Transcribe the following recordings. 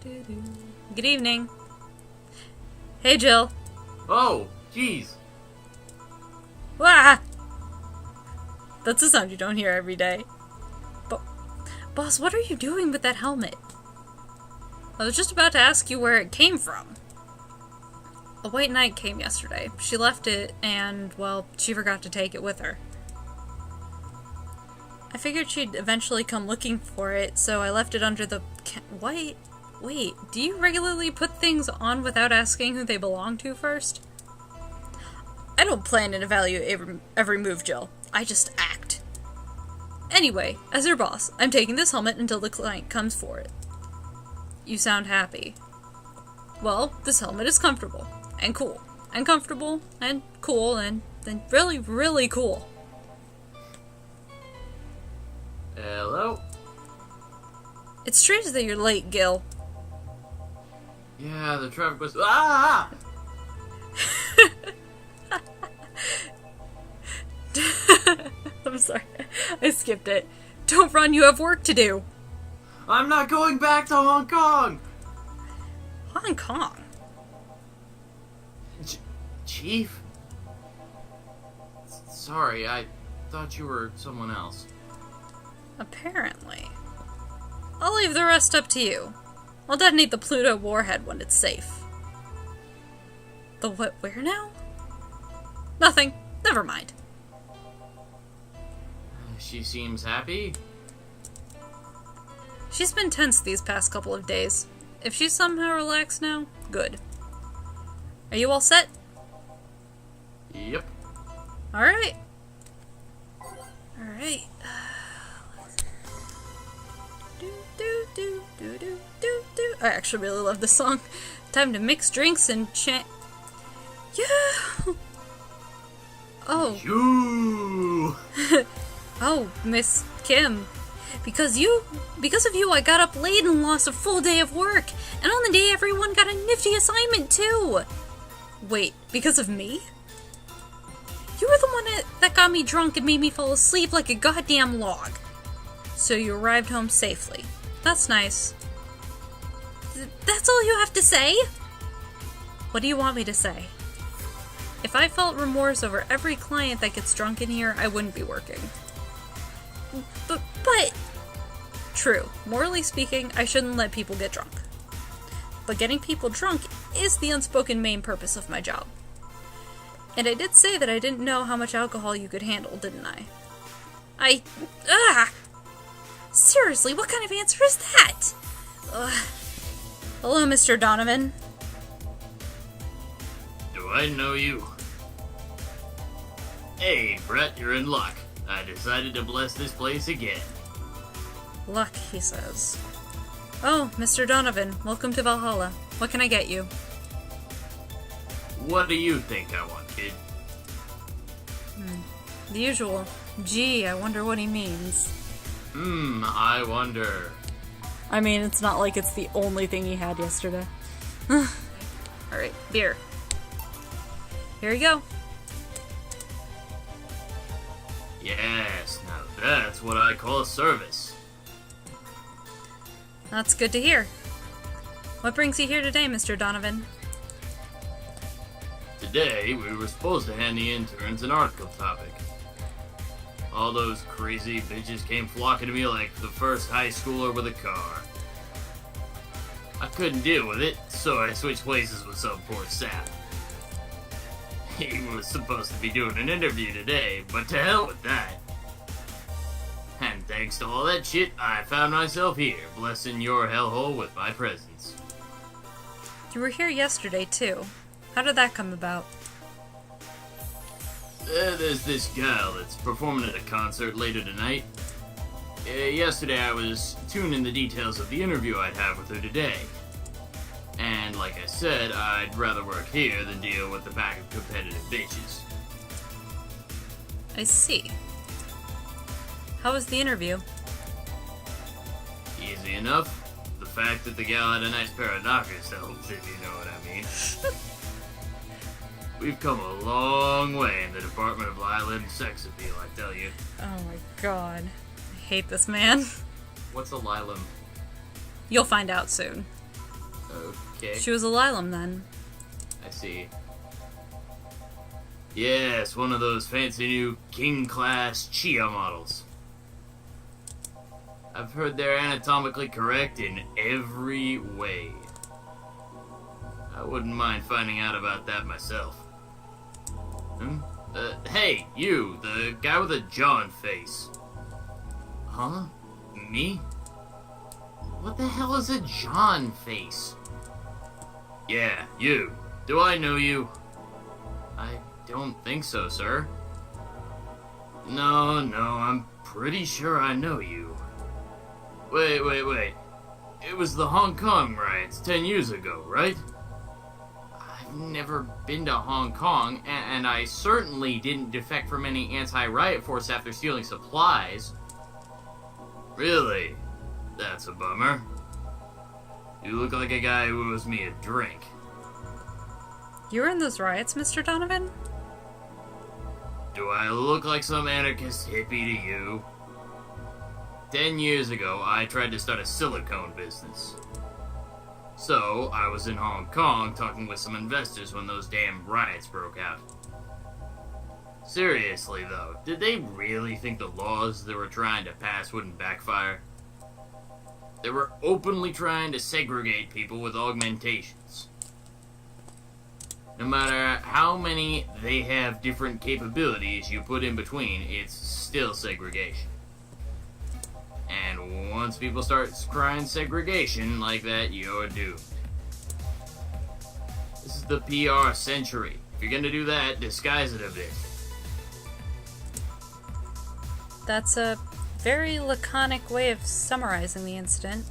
Good evening. Hey, Jill. Oh, jeez. Wah! That's a sound you don't hear every day. Boss, what are you doing with that helmet? I was just about to ask you where it came from. A white knight came yesterday. She left it, and, well, she forgot to take it with her. I figured she'd eventually come looking for it, so I left it under the Wait, do you regularly put things on without asking who they belong to first? I don't plan and evaluate every move, Jill. I just act. Anyway, as your boss, I'm taking this helmet until the client comes for it. You sound happy. Well, this helmet is comfortable, and cool, and comfortable, and cool, and really, really cool. Hello? It's strange that you're late, Gil. Yeah, the traffic was... Ah! I'm sorry. I skipped it. Don't run, you have work to do. I'm not going back to Hong Kong! Hong Kong? Chief? Sorry, I thought you were someone else. Apparently. I'll leave the rest up to you. I'll detonate the Pluto warhead when it's safe. The what, where now? Nothing. Never mind. She seems happy? She's been tense these past couple of days. If she's somehow relaxed now, good. Are you all set? Yep. Alright. Alright. I actually really love this song. Time to mix drinks and chant. Yeah! Oh. You. Oh, Miss Kim. Because of you, I got up late and lost a full day of work. And on the day, everyone got a nifty assignment, too. Wait, because of me? You were the one that got me drunk and made me fall asleep like a goddamn log. So you arrived home safely. That's nice. That's all you have to say? What do you want me to say? If I felt remorse over every client that gets drunk in here, I wouldn't be working. But... True. Morally speaking, I shouldn't let people get drunk. But getting people drunk is the unspoken main purpose of my job. And I did say that I didn't know how much alcohol you could handle, didn't I? Seriously, what kind of answer is that? Hello, Mr. Donovan. Do I know you? Hey, Brett, you're in luck. I decided to bless this place again. Luck, he says. Oh, Mr. Donovan, welcome to Valhalla. What can I get you? What do you think I want, kid? The usual. Gee, I wonder what he means. I wonder. I mean, it's not like it's the only thing he had yesterday. Alright, beer. Here you go. Yes, now that's what I call service. That's good to hear. What brings you here today, Mr. Donovan? Today, we were supposed to hand the interns an article topic. All those crazy bitches came flocking to me like the first high schooler with a car. I couldn't deal with it, so I switched places with some poor sap. He was supposed to be doing an interview today, but to hell with that. And thanks to all that shit, I found myself here, blessing your hellhole with my presence. You were here yesterday, too. How did that come about? There's this gal that's performing at a concert later tonight. Yesterday I was tuning the details of the interview I'd have with her today. And like I said, I'd rather work here than deal with the pack of competitive bitches. I see. How was the interview? Easy enough. The fact that the gal had a nice pair of knockers helps, if you know what I mean. We've come a long way in the Department of Lilim sex appeal, I tell you. Oh my god. I hate this man. What's a Lilim? You'll find out soon. Okay. She was a Lilim then. I see. Yes, one of those fancy new king-class Chia models. I've heard they're anatomically correct in every way. I wouldn't mind finding out about that myself. Hey, you, the guy with the John face. Huh? Me? What the hell is a John face? Yeah, you. Do I know you? I don't think so, sir. No, I'm pretty sure I know you. Wait. It was the Hong Kong riots 10 years ago, right? I've never been to Hong Kong, and I certainly didn't defect from any anti-riot force after stealing supplies. Really? That's a bummer. You look like a guy who owes me a drink. You were in those riots, Mr. Donovan? Do I look like some anarchist hippie to you? 10 years ago, I tried to start a silicone business. So, I was in Hong Kong talking with some investors when those damn riots broke out. Seriously, though, did they really think the laws they were trying to pass wouldn't backfire? They were openly trying to segregate people with augmentations. No matter how many they have different capabilities you put in between, it's still segregation. And once people start crying segregation like that, you're doomed. This is the PR century. If you're gonna do that, disguise it a bit. That's a very laconic way of summarizing the incident.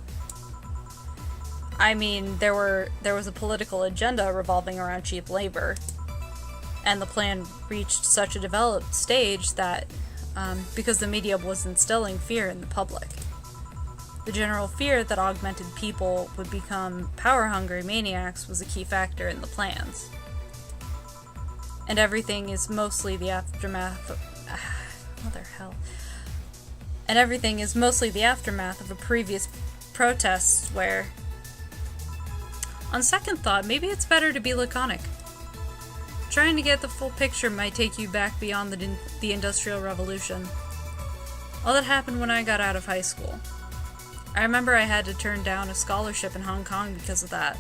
I mean, there was a political agenda revolving around cheap labor, and the plan reached such a developed stage that, because the media was instilling fear in the public. The general fear that augmented people would become power-hungry maniacs was a key factor in the plans. And everything is mostly the aftermath of... And everything is mostly the aftermath of a previous protests where... On second thought, maybe it's better to be laconic. Trying to get the full picture might take you back beyond the Industrial Revolution. All that happened when I got out of high school. I remember I had to turn down a scholarship in Hong Kong because of that.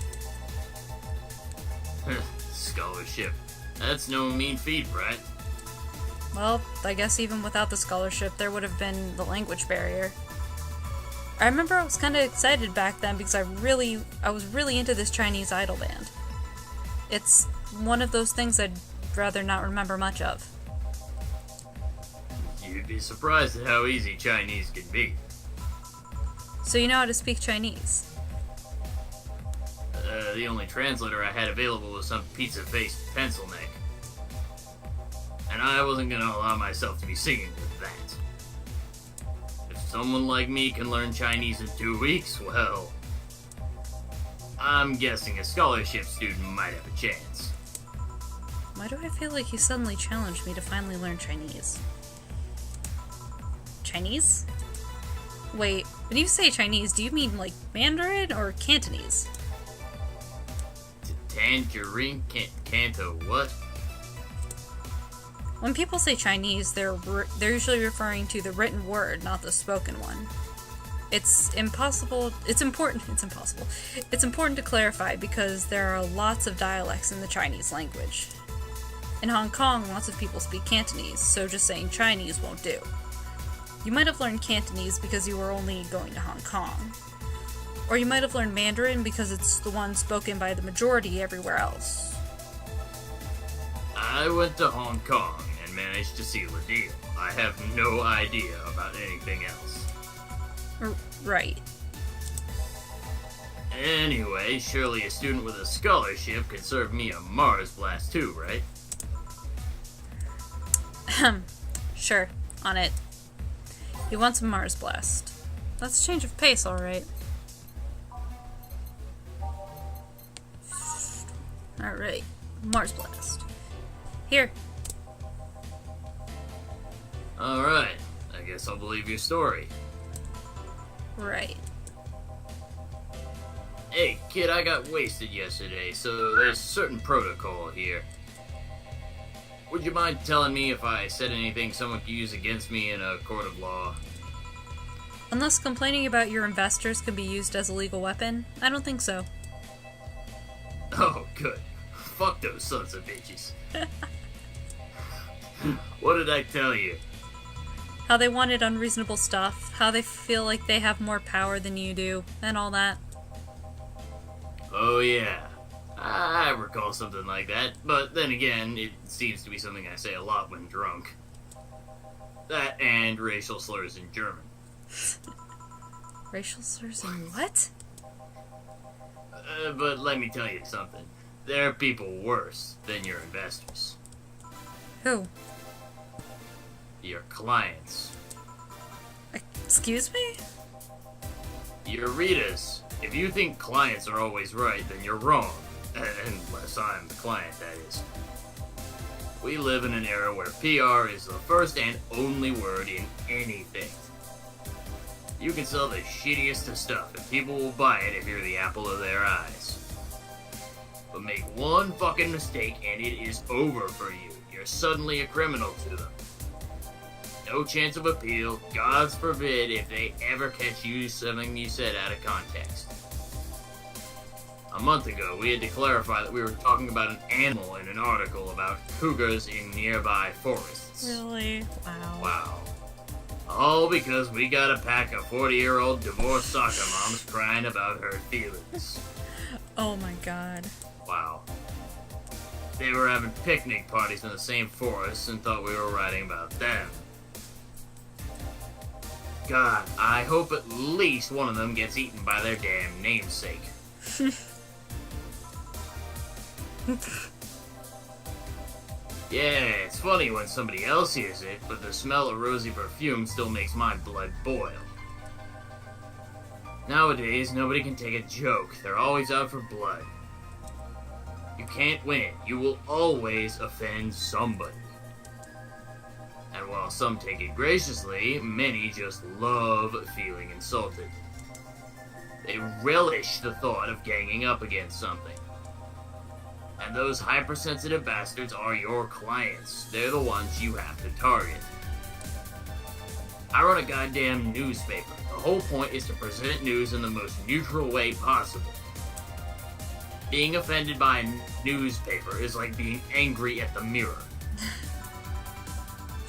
Scholarship. That's no mean feat, right? Well, I guess even without the scholarship, there would have been the language barrier. I remember I was kind of excited back then because I was really into this Chinese idol band. It's one of those things I'd rather not remember much of. You'd be surprised at how easy Chinese can be. So you know how to speak Chinese? The only translator I had available was some pizza-faced pencil neck. And I wasn't gonna allow myself to be singing with that. If someone like me can learn Chinese in 2 weeks, well... I'm guessing a scholarship student might have a chance. Why do I feel like he suddenly challenged me to finally learn Chinese? Chinese? Wait, when you say Chinese, do you mean like Mandarin or Cantonese? Tangerine? Canto what? When people say Chinese, they're usually referring to the written word, not the spoken one. It's important to clarify because there are lots of dialects in the Chinese language. In Hong Kong, lots of people speak Cantonese, so just saying Chinese won't do. You might have learned Cantonese because you were only going to Hong Kong. Or you might have learned Mandarin because it's the one spoken by the majority everywhere else. I went to Hong Kong and managed to seal a deal. I have no idea about anything else. Right. Anyway, surely a student with a scholarship could serve me a Mars blast too, right? Sure, on it. You want some Mars blast. That's a change of pace, alright. Alright, Mars blast. Here. Alright, I guess I'll believe your story. Right. Hey, kid, I got wasted yesterday, so there's a certain protocol here. Would you mind telling me if I said anything someone could use against me in a court of law? Unless complaining about your investors can be used as a legal weapon, I don't think so. Oh, good. Fuck those sons of bitches. What did I tell you? How they wanted unreasonable stuff, how they feel like they have more power than you do, and all that. Oh yeah, I recall something like that, but then again, it seems to be something I say a lot when drunk. That and racial slurs in German. Racial slurs in what? But let me tell you something. There are people worse than your investors. Who? Your clients. Excuse me? Your readers. If you think clients are always right, then you're wrong. Unless I'm the client, that is. We live in an era where PR is the first and only word in anything. You can sell the shittiest of stuff, and people will buy it if you're the apple of their eyes. But make one fucking mistake, and it is over for you. You're suddenly a criminal to them. No chance of appeal, God forbid if they ever catch you something you said out of context. A month ago, we had to clarify that we were talking about an animal in an article about cougars in nearby forests. Really? Wow. Wow. All because we got a pack of 40-year-old divorced soccer moms crying about her feelings. Oh my god. Wow. They were having picnic parties in the same forest and thought we were writing about them. God, I hope at least one of them gets eaten by their damn namesake. Yeah, it's funny when somebody else hears it, but the smell of rosy perfume still makes my blood boil. Nowadays, nobody can take a joke. They're always out for blood. You can't win. You will always offend somebody. And while some take it graciously, many just love feeling insulted. They relish the thought of ganging up against something. And those hypersensitive bastards are your clients. They're the ones you have to target. I run a goddamn newspaper. The whole point is to present news in the most neutral way possible. Being offended by a newspaper is like being angry at the mirror.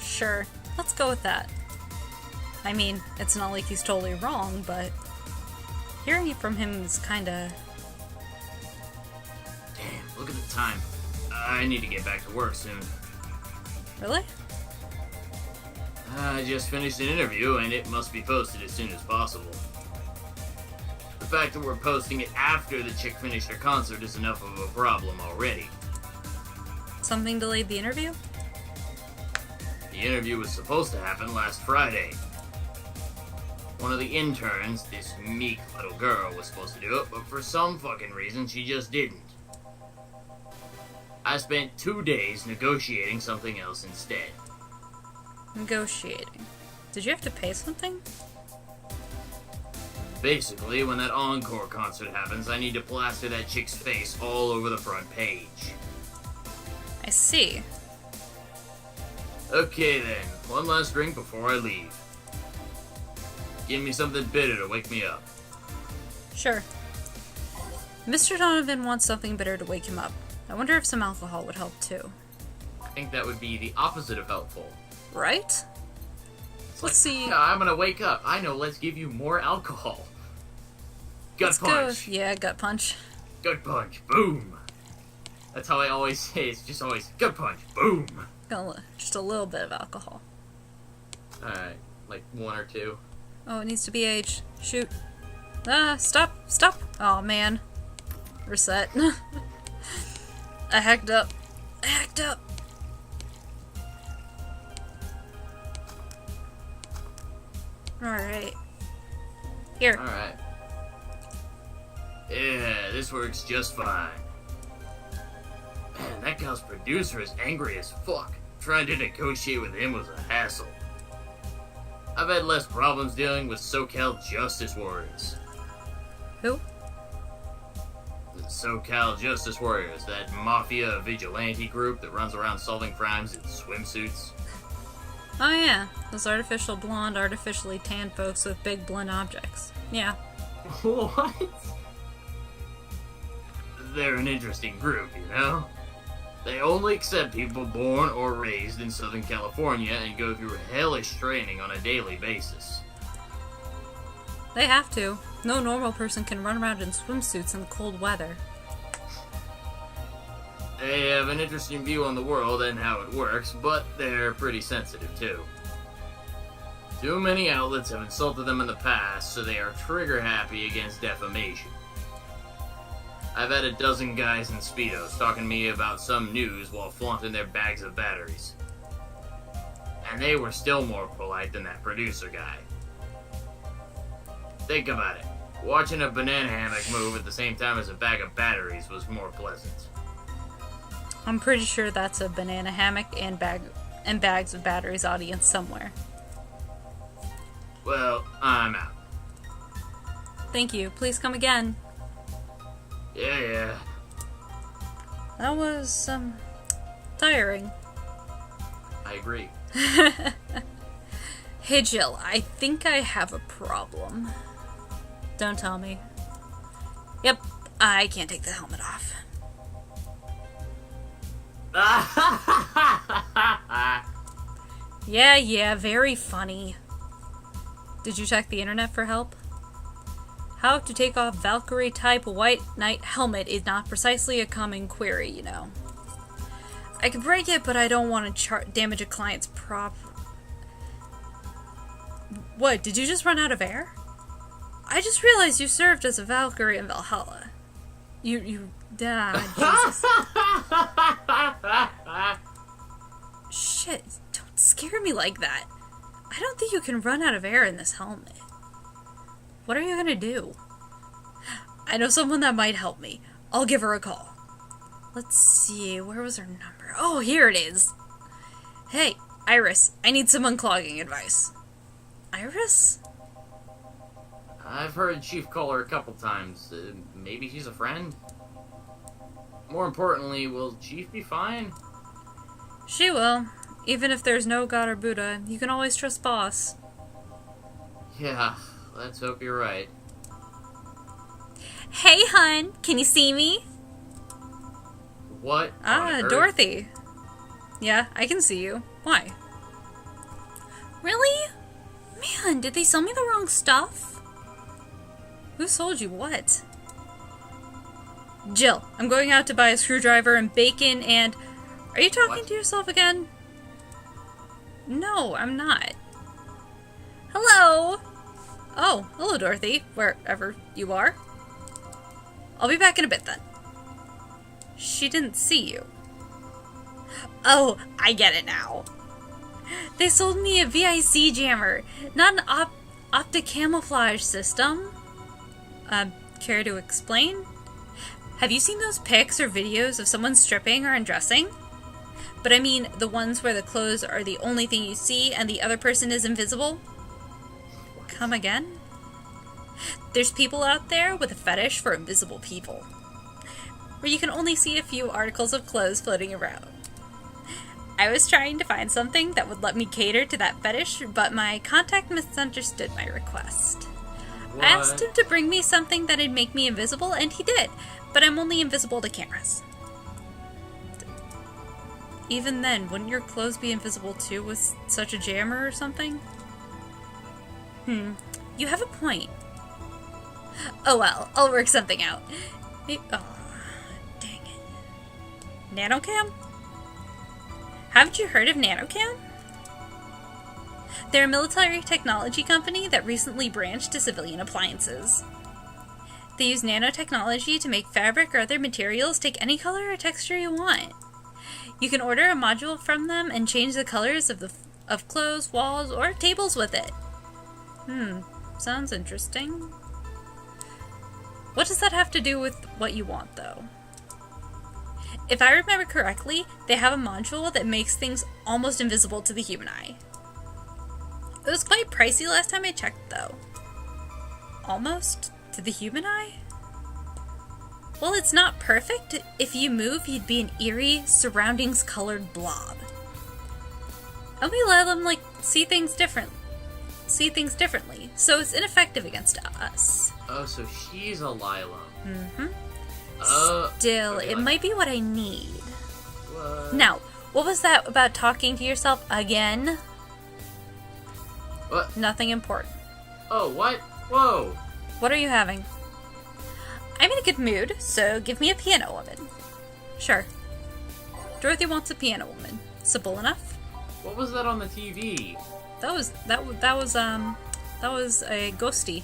Sure, let's go with that. I mean, it's not like he's totally wrong, but hearing it from him is kinda... Damn, look at the time. I need to get back to work soon. Really? I just finished an interview and it must be posted as soon as possible. The fact that we're posting it after the chick finished her concert is enough of a problem already. Something delayed the interview? The interview was supposed to happen last Friday. One of the interns, this meek little girl, was supposed to do it, but for some fucking reason she just didn't. I spent 2 days negotiating something else instead. Negotiating. Did you have to pay something? Basically, when that encore concert happens, I need to plaster that chick's face all over the front page. I see. Okay then, one last drink before I leave. Give me something bitter to wake me up. Sure. Mr. Donovan wants something bitter to wake him up. I wonder if some alcohol would help too. I think that would be the opposite of helpful. Right? Let's see. Yeah, I'm gonna wake up. I know, let's give you more alcohol. Gut punch. Go. Yeah, gut punch. Gut punch. Boom. That's how I always say it. It's just always gut punch. Boom. Just a little bit of alcohol. Alright, like 1 or 2. Oh, it needs to be aged. Shoot. Ah, stop. Oh man. Reset. I hacked up. Alright. Here. Alright. Yeah, this works just fine. Man, that guy's producer is angry as fuck. Trying to negotiate with him was a hassle. I've had less problems dealing with SoCal justice warriors. Who? SoCal Justice Warriors, that mafia vigilante group that runs around solving crimes in swimsuits. Oh yeah, those artificial blonde, artificially tanned folks with big blunt objects. Yeah. What? They're an interesting group, you know? They only accept people born or raised in Southern California and go through hellish training on a daily basis. They have to. No normal person can run around in swimsuits in the cold weather. They have an interesting view on the world and how it works, but they're pretty sensitive too. Too many outlets have insulted them in the past, so they are trigger happy against defamation. I've had a dozen guys in Speedos talking to me about some news while flaunting their bags of batteries. And they were still more polite than that producer guy. Think about it. Watching a banana hammock move at the same time as a bag of batteries was more pleasant. I'm pretty sure that's a banana hammock and bags of batteries audience somewhere. Well, I'm out. Thank you. Please come again. Yeah. That was, tiring. I agree. Hey Jill, I think I have a problem. Don't tell me. Yep, I can't take the helmet off. Yeah, very funny. Did you check the internet for help? How to take off Valkyrie type white knight helmet is not precisely a common query, you know. I could break it, but I don't want to damage a client's What, did you just run out of air? I just realized you served as a Valkyrie in Valhalla. Jesus. Shit, don't scare me like that. I don't think you can run out of air in this helmet. What are you gonna do? I know someone that might help me. I'll give her a call. Let's see, where was her number? Oh, here it is. Hey, Iris, I need some unclogging advice. Iris? I've heard Chief call her a couple times. Maybe she's a friend? More importantly, will Chief be fine? She will. Even if there's no God or Buddha, you can always trust Boss. Yeah, let's hope you're right. Hey, hun, can you see me? What? on earth? Dorothy. Yeah, I can see you. Why? Really? Man, did they sell me the wrong stuff? Who sold you what? Jill, I'm going out to buy a screwdriver and bacon and... Are you talking to yourself again? No, I'm not. Hello! Oh, hello, Dorothy, wherever you are. I'll be back in a bit, then. She didn't see you. Oh, I get it now. They sold me a VIC jammer, not an optic camouflage system. Care to explain? Have you seen those pics or videos of someone stripping or undressing? But I mean, the ones where the clothes are the only thing you see and the other person is invisible? Come again? There's people out there with a fetish for invisible people, where you can only see a few articles of clothes floating around. I was trying to find something that would let me cater to that fetish, but my contact misunderstood my request. What? I asked him to bring me something that'd make me invisible, and he did, but I'm only invisible to cameras. Even then, wouldn't your clothes be invisible too with such a jammer or something? You have a point. Oh well, I'll work something out. Oh, dang it. Nanocam? Haven't you heard of Nanocam? They're a military technology company that recently branched to civilian appliances. They use nanotechnology to make fabric or other materials take any color or texture you want. You can order a module from them and change the colors of clothes, walls, or tables with it. Sounds interesting. What does that have to do with what you want, though? If I remember correctly, they have a module that makes things almost invisible to the human eye. It was quite pricey last time I checked, though. Almost to the human eye? While it's not perfect, if you move, you'd be an eerie, surroundings-colored blob. And we let them, see things differently, so it's ineffective against us. Oh, so she's a Lilim. Mm-hmm. Still, okay, it might be what I need. What? Now, what was that about talking to yourself again? What? Nothing important. Oh, what? Whoa! What are you having? I'm in a good mood, so give me a piano woman. Sure. Dorothy wants a piano woman. Simple enough. What was that on the TV? That was a ghosty.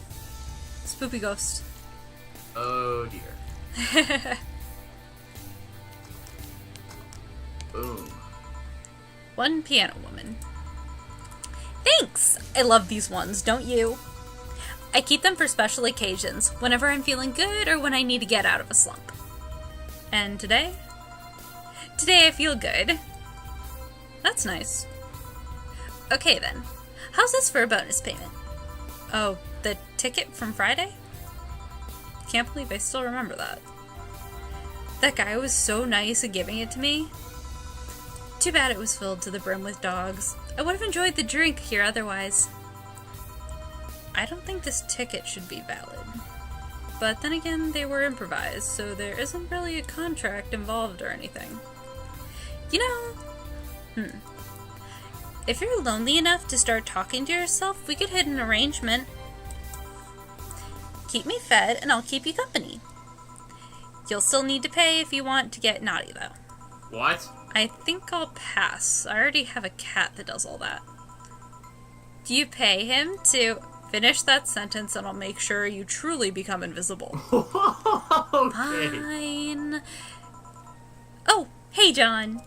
Spoopy ghost. Oh dear. Boom. One piano woman. Thanks! I love these ones, don't you? I keep them for special occasions, whenever I'm feeling good or when I need to get out of a slump. And today? Today I feel good. That's nice. Okay then. How's this for a bonus payment? Oh, the ticket from Friday? Can't believe I still remember that. That guy was so nice at giving it to me. Too bad it was filled to the brim with dogs. I would have enjoyed the drink here otherwise. I don't think this ticket should be valid. But then again, they were improvised, so there isn't really a contract involved or anything. You know, if you're lonely enough to start talking to yourself, we could hit an arrangement. Keep me fed, and I'll keep you company. You'll still need to pay if you want to get naughty, though. What? I think I'll pass. I already have a cat that does all that. Do you pay him to finish that sentence, and I'll make sure you truly become invisible? Okay. Fine. Oh, hey, John.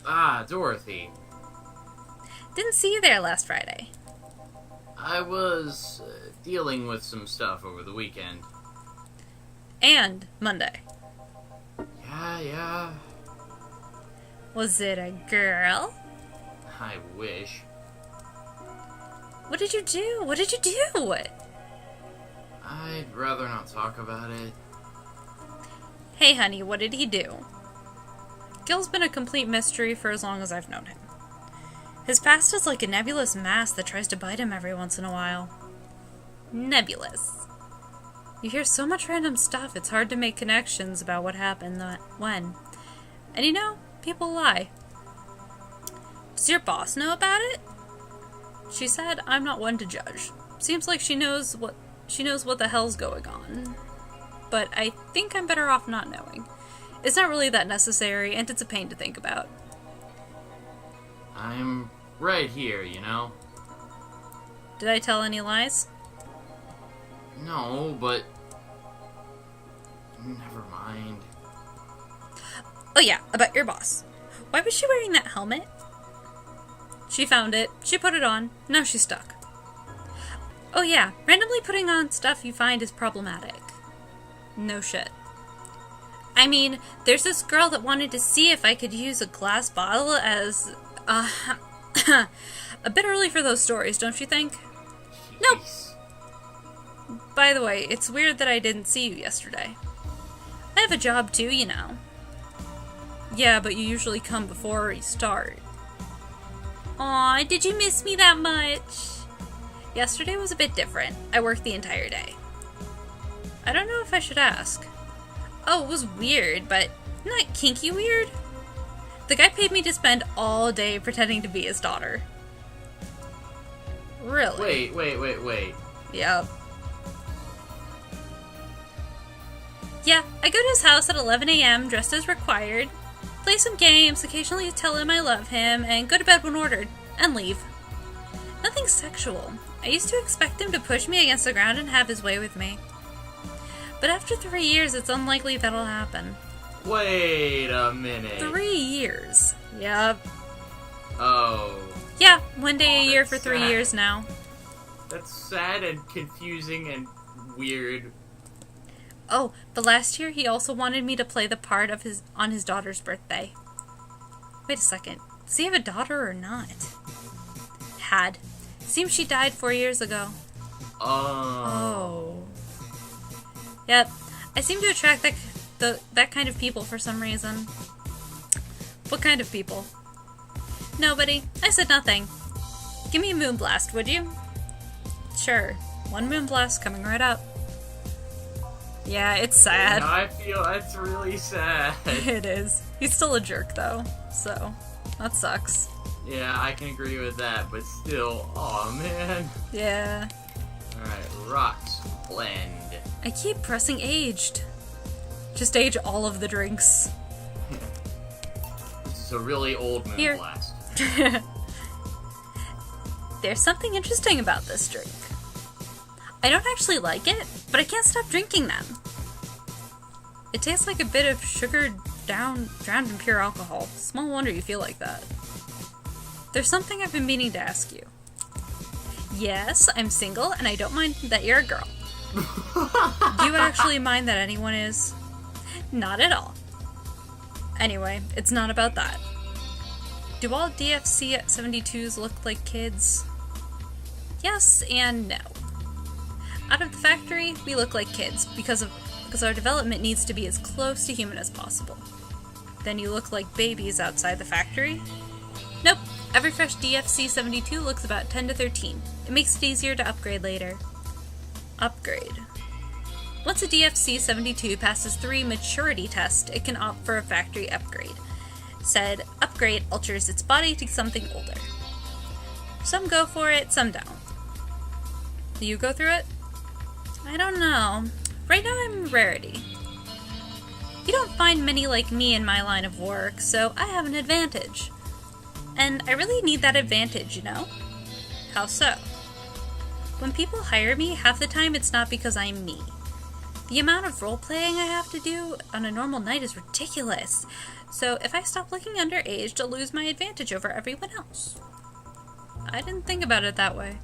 Ah, Dorothy. Didn't see you there last Friday. I was dealing with some stuff over the weekend. And Monday. Yeah. Was it a girl? I wish. What did you do? What did you do? I'd rather not talk about it. Hey, honey, what did he do? Gil's been a complete mystery for as long as I've known him. His past is like a nebulous mass that tries to bite him every once in a while. Nebulous. You hear so much random stuff, it's hard to make connections about what happened when. And you know, people lie. Does your boss know about it? She said I'm not one to judge. Seems like she knows what the hell's going on. But I think I'm better off not knowing. It's not really that necessary, and it's a pain to think about. I'm right here, you know? Did I tell any lies? No, but... Never mind. Oh yeah, about your boss. Why was she wearing that helmet? She found it, she put it on, now she's stuck. Oh yeah, randomly putting on stuff you find is problematic. No shit. I mean, there's this girl that wanted to see if I could use a glass bottle as, a bit early for those stories, don't you think? Nope. By the way, it's weird that I didn't see you yesterday. I have a job too, you know. Yeah, but you usually come before we start. Aw, did you miss me that much? Yesterday was a bit different. I worked the entire day. I don't know if I should ask. Oh, it was weird, but not kinky weird. The guy paid me to spend all day pretending to be his daughter. Really? Wait. Yep. Yeah, I go to his house at 11 a.m. dressed as required, play some games, occasionally tell him I love him, and go to bed when ordered, and leave. Nothing sexual. I used to expect him to push me against the ground and have his way with me. But after 3 years, it's unlikely that'll happen. Wait a minute. 3 years. Yep. Oh. Yeah, one day a year for that's 3 sad. years now. That's sad and confusing and weird. Oh, but last year he also wanted me to play the part of on his daughter's birthday. Wait a second. Does he have a daughter or not? Had. Seems she died 4 years ago. Oh. Yep. I seem to attract that kind of people for some reason. What kind of people? Nobody. I said nothing. Give me a moonblast, would you? Sure. One moonblast coming right up. Yeah, it's sad. Yeah, I feel it's really sad. It is. He's still a jerk, though, so that sucks. Yeah, I can agree with that, but still, aw, man. Yeah. Alright, rocks, blend. I keep pressing aged. Just age all of the drinks. This is a really old moonblast. There's something interesting about this drink. I don't actually like it, but I can't stop drinking them. It tastes like a bit of sugar drowned in pure alcohol. Small wonder you feel like that. There's something I've been meaning to ask you. Yes, I'm single, and I don't mind that you're a girl. Do you actually mind that anyone is? Not at all. Anyway, it's not about that. Do all DFC 72s look like kids? Yes and no. Out of the factory, we look like kids because our development needs to be as close to human as possible. Then you look like babies outside the factory? Nope. Every fresh DFC 72 looks about 10 to 13. It makes it easier to upgrade later. Upgrade. Once a DFC 72 passes 3 maturity tests, it can opt for a factory upgrade. Said upgrade alters its body to something older. Some go for it, some don't. Do you go through it? I don't know. Right now I'm a rarity. You don't find many like me in my line of work, so I have an advantage. And I really need that advantage, you know? How so? When people hire me, half the time it's not because I'm me. The amount of role-playing I have to do on a normal night is ridiculous. So if I stop looking underage, I'll lose my advantage over everyone else. I didn't think about it that way.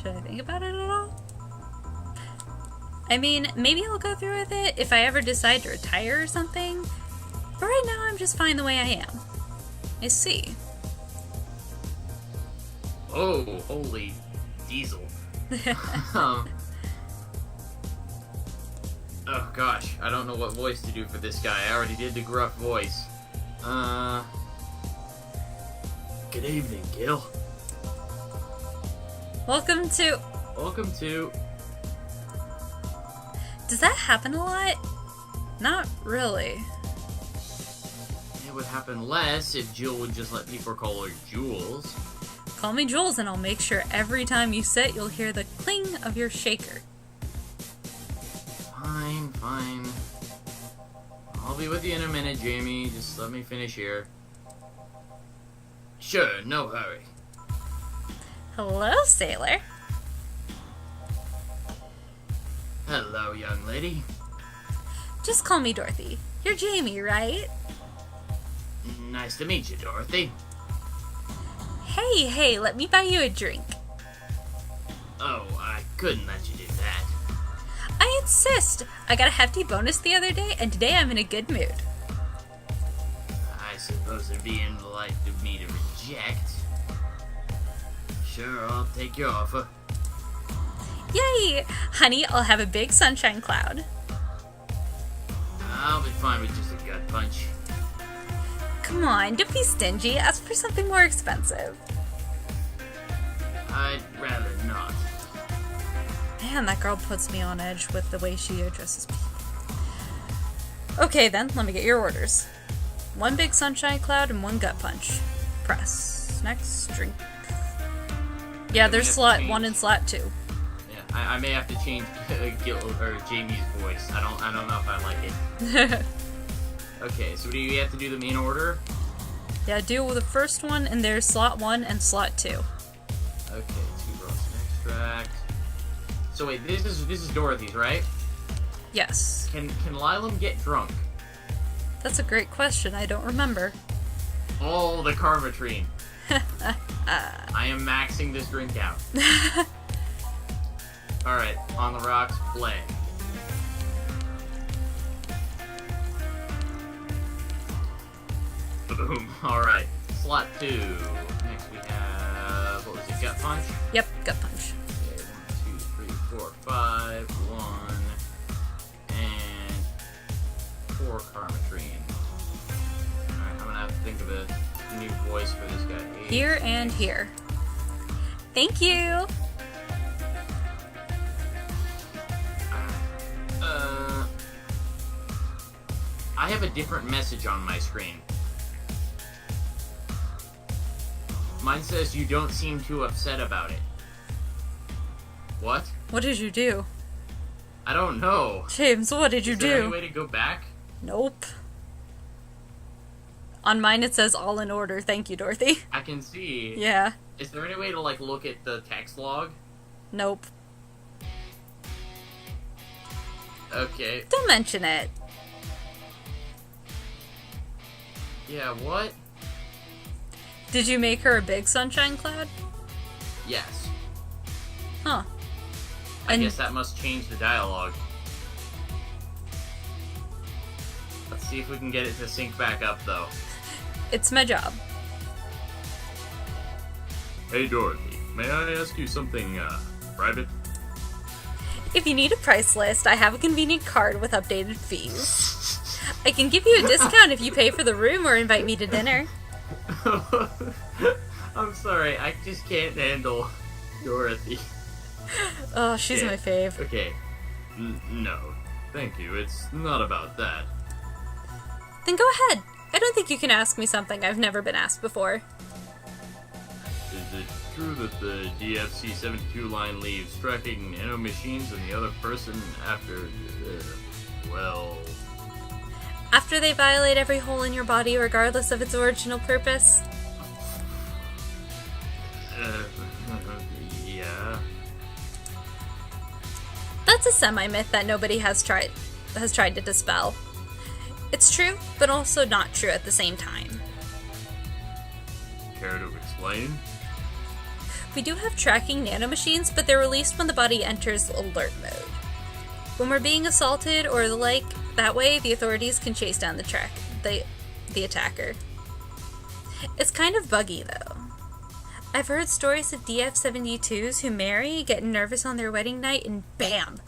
Should I think about it at all? I mean, maybe I'll go through with it if I ever decide to retire or something. But right now I'm just fine the way I am. I see. Oh, holy diesel. Oh gosh, I don't know what voice to do for this guy. I already did the gruff voice. Good evening, Gil. Welcome to... Does that happen a lot? Not really. It would happen less if Jill would just let people call her Jules. Call me Jules and I'll make sure every time you sit you'll hear the cling of your shaker. Fine. I'll be with you in a minute, Jamie. Just let me finish here. Sure, no hurry. Hello, sailor. Hello, young lady. Just call me Dorothy. You're Jamie, right? Nice to meet you, Dorothy. Hey, let me buy you a drink. Oh, I couldn't let you do that. I insist! I got a hefty bonus the other day, and today I'm in a good mood. I suppose it'd be impolite of me to reject. Sure, I'll take your offer. Yay! Honey, I'll have a big sunshine cloud. I'll be fine with just a gut punch. Come on, don't be stingy. Ask for something more expensive. I'd rather not. Man, that girl puts me on edge with the way she addresses people. Okay then, let me get your orders. 1 big sunshine cloud and 1 gut punch. Press. Next, drink. Yeah, there's slot 1 and slot 2. Yeah, I may have to change Gil or Jamie's voice. I don't know if I like it. Okay, so do you have to do them in order? Yeah, do the first one, and there's slot 1 and slot 2. Okay, 2 Rosin extract. So wait, this is Dorothy's, right? Yes. Can Lilim get drunk? That's a great question. I don't remember. Oh, the Karmatrine. I am maxing this drink out. Alright, on the rocks, play. Boom. Alright, slot 2. Next we have, what was it, gut punch? Yep, gut punch. Okay, 1, 2, 3, 4, 5, 1, or Karmatrine? Alright, I'm gonna have to think of a new voice for this guy. Here and here. Thank you! I have a different message on my screen. Mine says you don't seem too upset about it. What? What did you do? I don't know. James, what did you Is there do? any way to go back? Nope. On mine it says all in order. Thank you, Dorothy. I can see. Yeah. Is there any way to, like, look at the text log? Nope. Okay. Don't mention it. Yeah, what? Did you make her a big sunshine cloud? Yes. Huh. I guess that must change the dialogue. Let's see if we can get it to sync back up, though. It's my job. Hey, Dorothy. May I ask you something, private? If you need a price list, I have a convenient card with updated fees. I can give you a discount if you pay for the room or invite me to dinner. I'm sorry, I just can't handle Dorothy. Oh, she's my fave. Okay. No, thank you. It's not about that. Then go ahead. I don't think you can ask me something I've never been asked before. Is it true that the DFC-72 line leaves tracking nanomachines and the other person after, well... After they violate every hole in your body regardless of its original purpose? Yeah. That's a semi-myth that nobody has tried to dispel. It's true, but also not true at the same time. Care to explain? We do have tracking nanomachines, but they're released when the body enters alert mode. When we're being assaulted or the like, that way the authorities can chase down the attacker. It's kind of buggy though. I've heard stories of DF-72s who marry, get nervous on their wedding night, and BAM!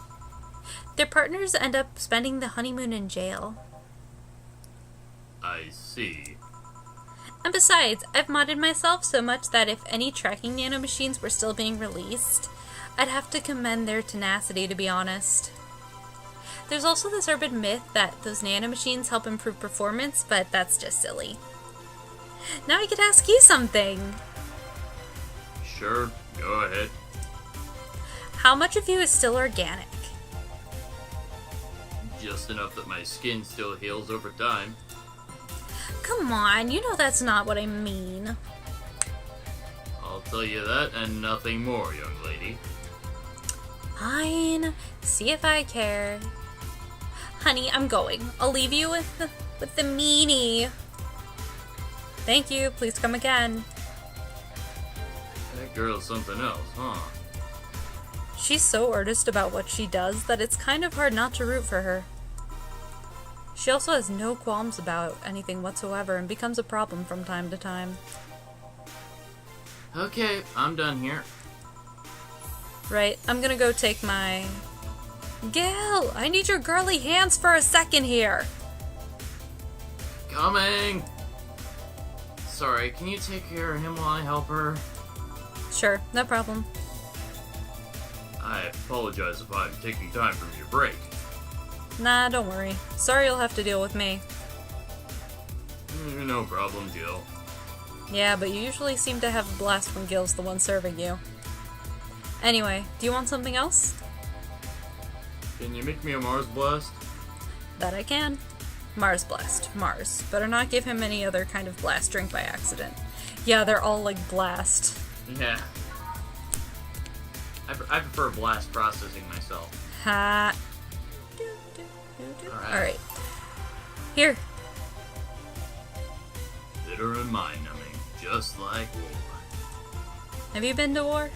Their partners end up spending the honeymoon in jail. I see. And besides, I've modded myself so much that if any tracking nanomachines were still being released, I'd have to commend their tenacity, to be honest. There's also this urban myth that those nanomachines help improve performance, but that's just silly. Now I could ask you something. Sure, go ahead. How much of you is still organic? Just enough that my skin still heals over time. Come on, you know that's not what I mean. I'll tell you that and nothing more, young lady. Fine. See if I care. Honey, I'm going. I'll leave you with the meanie. Thank you. Please come again. That girl's something else, huh? She's so earnest about what she does that it's kind of hard not to root for her. She also has no qualms about anything whatsoever and becomes a problem from time to time. Okay, I'm done here. Right, I'm gonna go take my... Gil, I need your girly hands for a second here. Coming! Sorry, can you take care of him while I help her? Sure, no problem. I apologize if I'm taking time from your break. Nah, don't worry. Sorry you'll have to deal with me. No problem, Jill. Yeah, but you usually seem to have a blast when Gil's the one serving you. Anyway, do you want something else? Can you make me a Mars Blast? That I can. Mars Blast. Mars. Better not give him any other kind of blast drink by accident. Yeah, they're all like blast. Yeah. I prefer blast processing myself. Ha. Alright. Here. Bitter and mind-numbing, just like war. Have you been to war?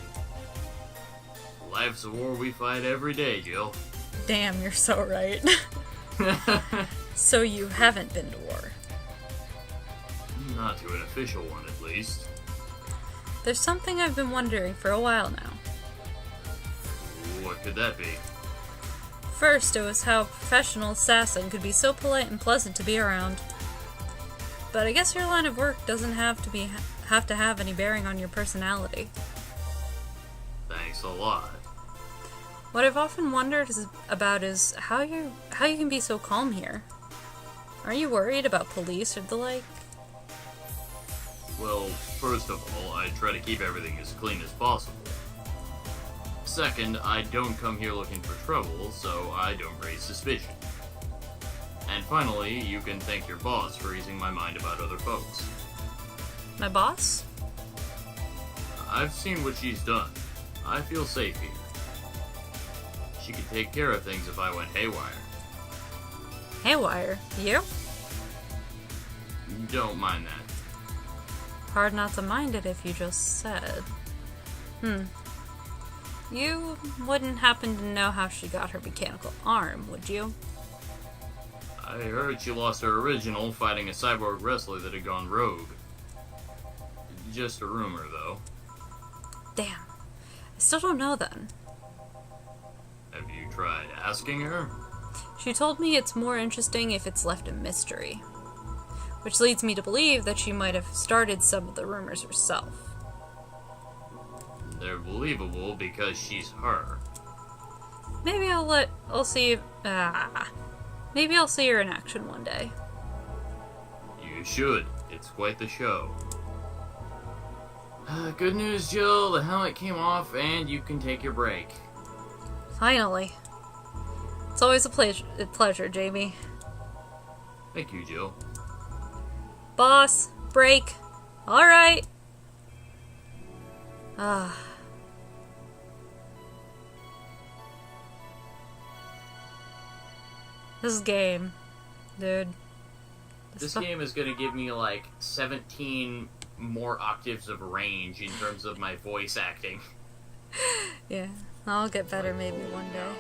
Life's a war we fight every day, Jill. Damn, you're so right. So you haven't been to war. Not to an official one, at least. There's something I've been wondering for a while now. What could that be? first, it was how a professional assassin could be so polite and pleasant to be around. But I guess your line of work doesn't have to have any bearing on your personality. Thanks a lot. What I've often wondered about is how you can be so calm here. Are you worried about police or the like? Well, first of all, I try to keep everything as clean as possible. Second, I don't come here looking for trouble, so I don't raise suspicion. And finally, you can thank your boss for easing my mind about other folks. My boss? I've seen what she's done. I feel safe here. She could take care of things if I went haywire. Haywire? You? Don't mind that. Hard not to mind it if you just said. You wouldn't happen to know how she got her mechanical arm, would you? I heard she lost her original fighting a cyborg wrestler that had gone rogue. Just a rumor, though. Damn. I still don't know then. Have you tried asking her? She told me it's more interesting if it's left a mystery. Which leads me to believe that she might have started some of the rumors herself. They're believable because she's her. Maybe I'll see her in action one day. You should. It's quite the show. Good news, Jill. The helmet came off and you can take your break. Finally. It's always a pleasure, Jamie. Thank you, Jill. Boss, break. Alright. This game, dude. This game is gonna give me like 17 more octaves of range in terms of my voice acting. Yeah, I'll get better maybe one day.